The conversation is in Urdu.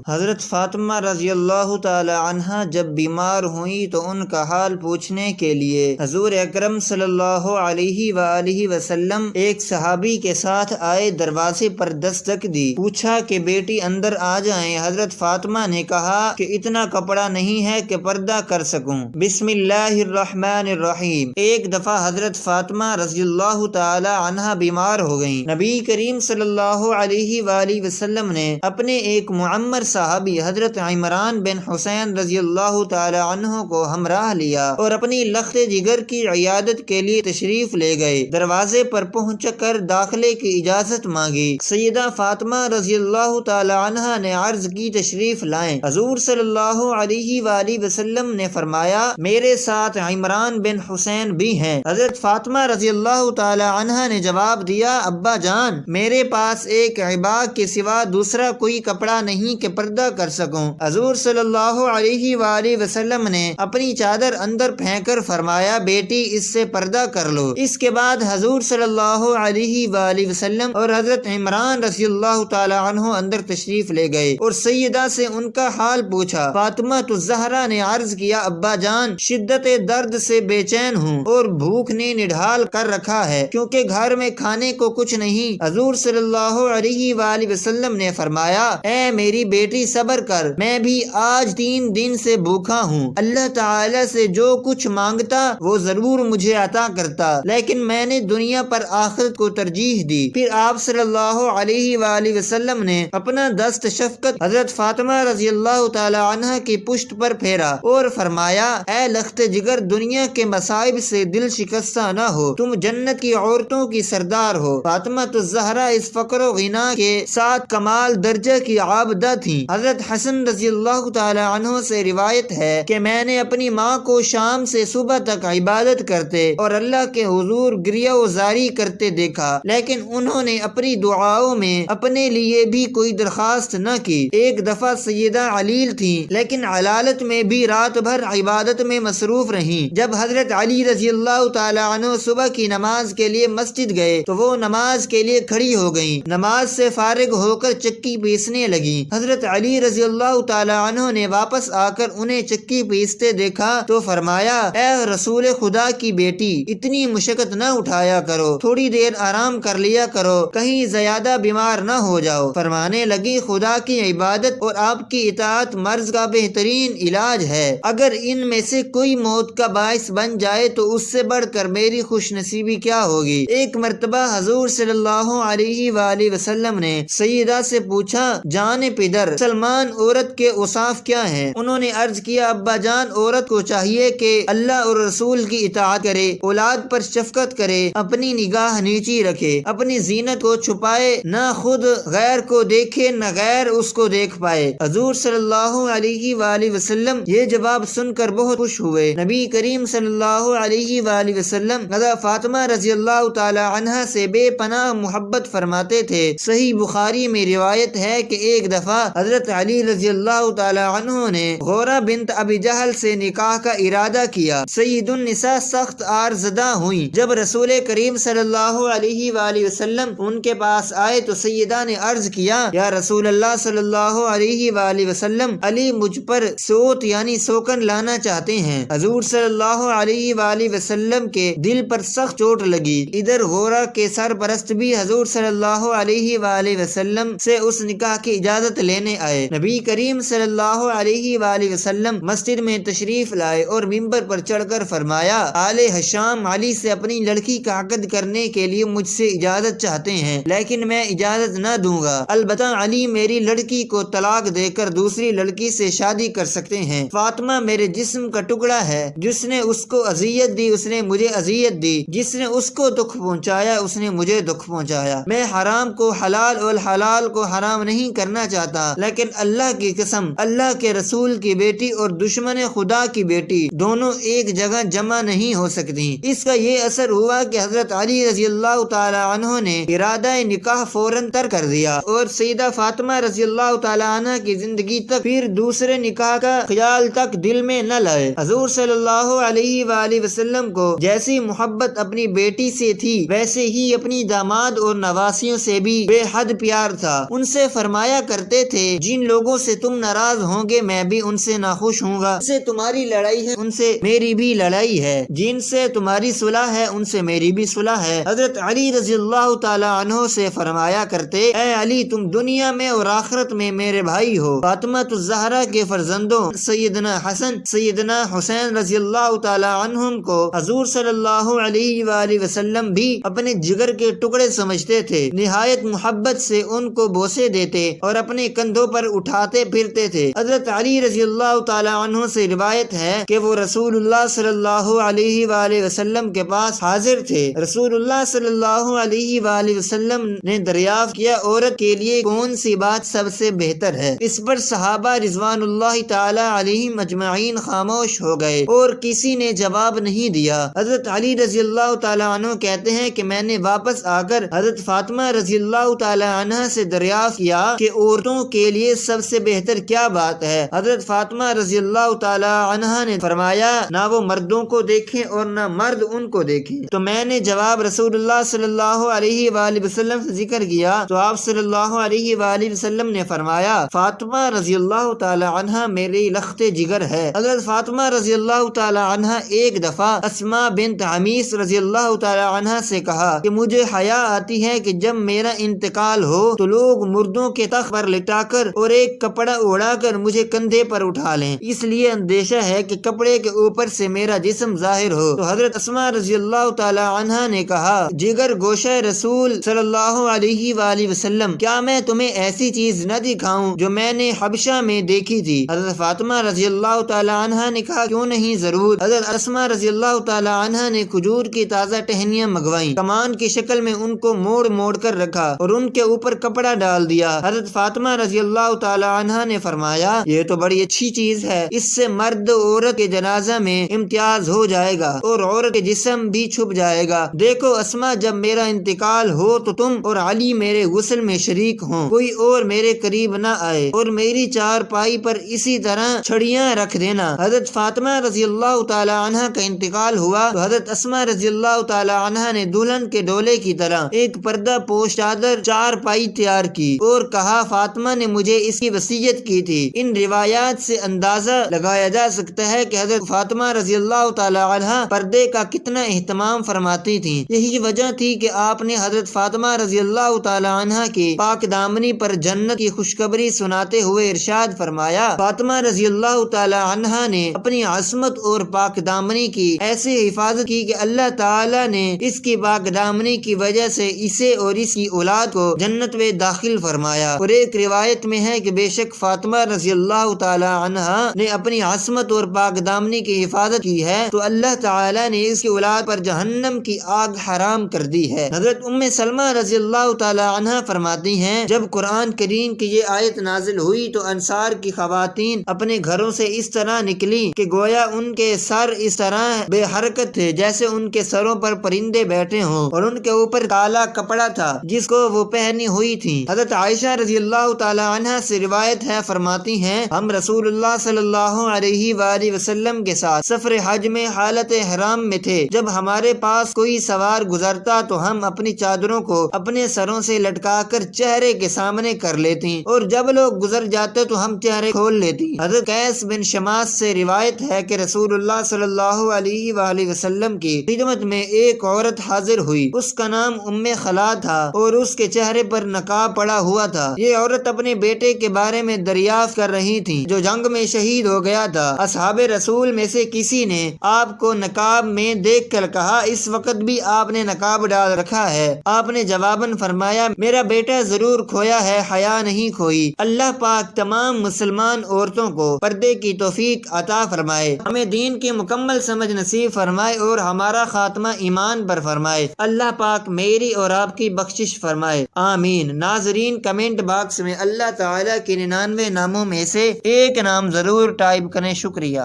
حضرت فاطمہ رضی اللہ تعالی عنہا جب بیمار ہوئیں تو ان کا حال پوچھنے کے لیے حضور اکرم صلی اللہ علیہ وآلہ وسلم ایک صحابی کے ساتھ آئے، دروازے پر دستک دی، پوچھا کہ بیٹی اندر آ جائیں۔ حضرت فاطمہ نے کہا کہ اتنا کپڑا نہیں ہے کہ پردہ کر سکوں۔ بسم اللہ الرحمن الرحیم۔ ایک دفعہ حضرت فاطمہ رضی اللہ تعالی عنہا بیمار ہو گئیں۔ نبی کریم صلی اللہ علیہ وآلہ وسلم نے اپنے ایک معمر صحابی حضرت عمران بن حسین رضی اللہ تعالی عنہ کو ہمراہ لیا اور اپنی لخت جگر کی عیادت کے لیے تشریف لے گئے۔ دروازے پر پہنچ کر داخلے کی اجازت مانگی۔ سیدہ فاطمہ رضی اللہ تعالی عنہ نے عرض کی تشریف لائیں۔ حضور صلی اللہ علیہ وآلہ وسلم نے فرمایا میرے ساتھ عمران بن حسین بھی ہیں۔ حضرت فاطمہ رضی اللہ تعالی عنہ نے جواب دیا ابا جان میرے پاس ایک عباء کے سوا دوسرا کوئی کپڑا نہیں کہ پردہ کر سکوں۔ حضور صلی اللہ علیہ وآلہ وسلم نے اپنی چادر اندر پھینک کر فرمایا بیٹی اس سے پردہ کر لو۔ اس کے بعد حضور صلی اللہ علیہ وآلہ وسلم اور حضرت عمران رضی اللہ تعالی عنہ اندر تشریف لے گئے اور سیدہ سے ان کا حال پوچھا۔ فاطمہ الزہرا نے عرض کیا ابا جان شدت درد سے بے چین ہوں اور بھوک نے نڈھال کر رکھا ہے کیونکہ گھر میں کھانے کو کچھ نہیں۔ حضور صلی اللہ علیہ وآلہ وسلم نے فرمایا اے میری بیٹی صبر کر، میں بھی آج 3 دن سے بھوکا ہوں۔ اللہ تعالی سے جو کچھ مانگتا وہ ضرور مجھے عطا کرتا، لیکن میں نے دنیا پر آخرت کو ترجیح دی۔ پھر آپ صلی اللہ علیہ وآلہ وسلم نے اپنا دست شفقت حضرت فاطمہ رضی اللہ تعالی عنہ کی پشت پر پھیرا اور فرمایا اے لخت جگر دنیا کے مصائب سے دل شکستہ نہ ہو، تم جنت کی عورتوں کی سردار ہو۔ فاطمہ الزہرا اس فقر و غنا کے ساتھ کمال درجہ کی عابدہ تھیں۔ حضرت حسن رضی اللہ تعالی عنہ سے روایت ہے کہ میں نے اپنی ماں کو شام سے صبح تک عبادت کرتے اور اللہ کے حضور گریہ و زاری کرتے دیکھا، لیکن انہوں نے اپنی دعاؤں میں اپنے لیے بھی کوئی درخواست نہ کی۔ ایک دفعہ سیدہ علیل تھیں لیکن علالت میں بھی رات بھر عبادت میں مصروف رہیں۔ جب حضرت علی رضی اللہ تعالی عنہ صبح کی نماز کے لیے مسجد گئے تو وہ نماز کے لیے کھڑی ہو گئیں۔ نماز سے فارغ ہو کر چکی پیسنے لگی۔ حضرت علی رضی اللہ تعالی عنہ نے واپس آ کر انہیں چکی پیستے دیکھا تو فرمایا اے رسول خدا کی بیٹی اتنی مشقت نہ اٹھایا کرو، تھوڑی دیر آرام کر لیا کرو، کہیں زیادہ بیمار نہ ہو جاؤ۔ فرمانے لگی خدا کی عبادت اور آپ کی اطاعت مرض کا بہترین علاج ہے، اگر ان میں سے کوئی موت کا باعث بن جائے تو اس سے بڑھ کر میری خوش نصیبی کیا ہوگی۔ ایک مرتبہ حضور صلی اللہ علیہ وآلہ وسلم نے سیدہ سے پوچھا جان پدر مسلمان عورت کے اوصاف کیا ہیں؟ انہوں نے عرض کیا ابا جان عورت کو چاہیے کہ اللہ اور رسول کی اطاعت کرے، اولاد پر شفقت کرے، اپنی نگاہ نیچی رکھے، اپنی زینت کو چھپائے، نہ خود غیر کو دیکھے نہ غیر اس کو دیکھ پائے۔ حضور صلی اللہ علیہ وآلہ وسلم یہ جواب سن کر بہت خوش ہوئے۔ نبی کریم صلی اللہ علیہ وآلہ وسلم حضرت فاطمہ رضی اللہ تعالی عنہ سے بے پناہ محبت فرماتے تھے۔ صحیح بخاری میں روایت ہے کہ ایک دفعہ حضرت علی رضی اللہ تعالی عنہ نے غورہ بنت ابی جہل سے نکاح کا ارادہ کیا۔ سید النساء سخت آرزدہ ہوئیں۔ جب رسول کریم صلی اللہ علیہ وآلہ وسلم ان کے پاس آئے تو سیدہ نے عرض کیا یا رسول اللہ صلی اللہ علیہ وآلہ وسلم علی مجھ پر سوت یعنی سوکن لانا چاہتے ہیں۔ حضور صلی اللہ علیہ وآلہ وسلم کے دل پر سخت چوٹ لگی۔ ادھر غورہ کے سرپرست بھی حضور صلی اللہ علیہ وآلہ وسلم سے اس نکاح کی اجازت لینے آئے۔ نبی کریم صلی اللہ علیہ وآلہ وسلم مسجد میں تشریف لائے اور منبر پر چڑھ کر فرمایا آل ہشام علی سے اپنی لڑکی کا عقد کرنے کے لیے مجھ سے اجازت چاہتے ہیں، لیکن میں اجازت نہ دوں گا، البتہ علی میری لڑکی کو طلاق دے کر دوسری لڑکی سے شادی کر سکتے ہیں۔ فاطمہ میرے جسم کا ٹکڑا ہے، جس نے اس کو اذیت دی اس نے مجھے اذیت دی، جس نے اس کو دکھ پہنچایا اس نے مجھے دکھ پہنچایا۔ میں حرام کو حلال اور حلال کو حرام نہیں کرنا چاہتا، لیکن اللہ کی قسم اللہ کے رسول کی بیٹی اور دشمن خدا کی بیٹی دونوں ایک جگہ جمع نہیں ہو سکتی۔ اس کا یہ اثر ہوا کہ حضرت علی رضی اللہ تعالی عنہ نے ارادہ نکاح فوراً ترک کر دیا اور سیدہ فاطمہ رضی اللہ تعالی عنہ کی زندگی تک پھر دوسرے نکاح کا خیال تک دل میں نہ لائے۔ حضور صلی اللہ علیہ وآلہ وسلم کو جیسی محبت اپنی بیٹی سے تھی ویسے ہی اپنی داماد اور نواسیوں سے بھی بے حد پیار تھا۔ ان سے فرمایا کرتے تھے جن لوگوں سے تم ناراض ہوں گے میں بھی ان سے ناخوش ہوں گا، جن سے تمہاری لڑائی ہے ان سے میری بھی لڑائی ہے، جن سے تمہاری صلح ہے ان سے میری بھی صلح ہے۔ حضرت علی رضی اللہ تعالی عنہ سے فرمایا کرتے، اے علی تم دنیا میں اور آخرت میں میرے بھائی ہو۔ فاطمہ الزہرا کے فرزندوں سیدنا حسن سیدنا حسین رضی اللہ تعالی عنہم کو حضور صلی اللہ علیہ وآلہ وسلم بھی اپنے جگر کے ٹکڑے سمجھتے تھے، نہایت محبت سے ان کو بوسے دیتے اور اپنے کندھوں پر اٹھاتے پھرتے تھے۔ حضرت علی رضی اللہ تعالی عنہ سے روایت ہے کہ وہ رسول اللہ صلی اللہ علیہ وآلہ وسلم کے پاس حاضر تھے۔ رسول اللہ صلی اللہ علیہ وآلہ وسلم نے دریافت کیا عورت کے لیے کون سی بات سب سے بہتر ہے؟ اس پر صحابہ رضوان اللہ تعالی علیہم اجمعین خاموش ہو گئے اور کسی نے جواب نہیں دیا۔ حضرت علی رضی اللہ تعالی عنہ کہتے ہیں کہ میں نے واپس آ کر حضرت فاطمہ رضی اللہ تعالی عنہ سے دریافت کیا کہ عورتوں کے لیے سب سے بہتر کیا بات ہے؟ حضرت فاطمہ رضی اللہ تعالی عنہ نے فرمایا، نہ وہ مردوں کو دیکھیں اور نہ مرد ان کو دیکھیں۔ تو میں نے جواب رسول اللہ صلی اللہ علیہ وآلہ وسلم سے ذکر کیا تو آپ صلی اللہ علیہ وآلہ وسلم نے فرمایا، فاطمہ رضی اللہ تعالی عنہ میری لخت جگر ہے۔ حضرت فاطمہ رضی اللہ تعالی عنہ ایک دفعہ اسماء بنت عمیس رضی اللہ تعالی عنہ سے کہا کہ مجھے حیا آتی ہے کہ جب میرا انتقال ہو تو لوگ مردوں کے تخت پر لٹا کر اور ایک کپڑا اڑا کر مجھے کندھے پر اٹھا لیں، اس لیے اندیشہ ہے کہ کپڑے کے اوپر سے میرا جسم ظاہر ہو۔ تو حضرت اسماء رضی اللہ تعالی عنہ نے کہا، جگر گوشہ رسول صلی اللہ علیہ وآلہ وسلم، کیا میں تمہیں ایسی چیز نہ دکھاؤں جو میں نے حبشہ میں دیکھی تھی؟ حضرت فاطمہ رضی اللہ تعالی عنہ نے کہا، کیوں نہیں، ضرور۔ حضرت اسماء رضی اللہ تعالی عنہ نے کھجور کی تازہ ٹہنیاں منگوائیں، کمان کی شکل میں ان کو موڑ موڑ کر رکھا اور ان کے اوپر کپڑا ڈال دیا۔ حضرت فاطمہ رضی اللہ تعالی عنہ نے فرمایا، یہ تو بڑی اچھی چیز ہے، اس سے مرد عورت کے جنازہ میں امتیاز ہو جائے گا اور عورت کے جسم بھی چھپ جائے گا۔ دیکھو اسماء، جب میرا انتقال ہو تو تم اور علی میرے غسل میں شریک ہوں، کوئی اور میرے قریب نہ آئے اور میری چارپائی پر اسی طرح چھڑیاں رکھ دینا۔ حضرت فاطمہ رضی اللہ تعالی عنہ کا انتقال ہوا تو حضرت اسماء رضی اللہ تعالی عنہ نے دلہن کے ڈولے کی طرح ایک پردہ پوش چادر چارپائی تیار کی اور کہا، فاطمہ نے مجھے اس کی وصیت کی تھی۔ ان روایات سے اندازہ لگایا جا سکتا ہے کہ حضرت فاطمہ رضی اللہ تعالی عنہ پردے کا کتنا اہتمام فرماتی تھیں۔ یہی وجہ تھی کہ آپ نے حضرت فاطمہ رضی اللہ تعالی عنہ کی پاک دامنی پر جنت کی خوشخبری سناتے ہوئے ارشاد فرمایا، فاطمہ رضی اللہ تعالی عنہ نے اپنی عصمت اور پاک دامنی کی ایسے حفاظت کی کہ اللہ تعالی نے اس کی پاک دامنی کی وجہ سے اسے اور اس کی اولاد کو جنت میں داخل فرمایا۔ اور ایک روایت میں ہے کہ بے شک فاطمہ رضی اللہ تعالی عنہ نے اپنی عصمت اور پاک دامنی کی حفاظت کی ہے تو اللہ تعالی نے اس کی اولاد پر جہنم کی آگ حرام کر دی ہے۔ حضرت ام سلمہ رضی اللہ تعالی عنہ فرماتی ہیں، جب قرآن کریم کی یہ آیت نازل ہوئی تو انصار کی خواتین اپنے گھروں سے اس طرح نکلی کہ گویا ان کے سر اس طرح بے حرکت تھے جیسے ان کے سروں پر پرندے بیٹھے ہوں، اور ان کے اوپر کالا کپڑا تھا جس کو وہ پہنی ہوئی تھی۔ حضرت عائشہ رضی اللہ تعالی عنہ سے روایت ہے، فرماتی ہیں، ہم رسول اللہ صلی اللہ علیہ وآلہ وسلم کے ساتھ سفر حج میں حالت احرام میں تھے، جب ہمارے پاس کوئی سوار گزرتا تو ہم اپنی چادروں کو اپنے سروں سے لٹکا کر چہرے کے سامنے کر لیتی اور جب لوگ گزر جاتے تو ہم چہرے کھول لیتی۔ حضرت قیس بن شماس سے روایت ہے کہ رسول اللہ صلی اللہ علیہ وآلہ وسلم کی خدمت میں ایک عورت حاضر ہوئی، اس کا نام ام خلا تھا اور اس کے چہرے پر نقاب پڑا ہوا تھا۔ یہ عورت اپنے بیٹے کے بارے میں دریافت کر رہی تھی جو جنگ میں شہید ہو گیا تھا۔ اصحاب رسول میں سے کسی نے آپ کو نقاب میں دیکھ کر کہا، اس وقت بھی آپ نے نقاب ڈال رکھا ہے؟ آپ نے جواباً فرمایا، میرا بیٹا ضرور کھویا ہے، حیا نہیں کھوئی۔ اللہ پاک تمام مسلمان عورتوں کو پردے کی توفیق عطا فرمائے، ہمیں دین کی مکمل سمجھ نصیب فرمائے اور ہمارا خاتمہ ایمان پر فرمائے۔ اللہ پاک میری اور آپ کی بخشش فرمائے، آمین۔ ناظرین، کمنٹ باکس میں اللہ تعالیٰ کے 99 ناموں میں سے ایک نام ضرور ٹائپ کریں۔ شکریہ۔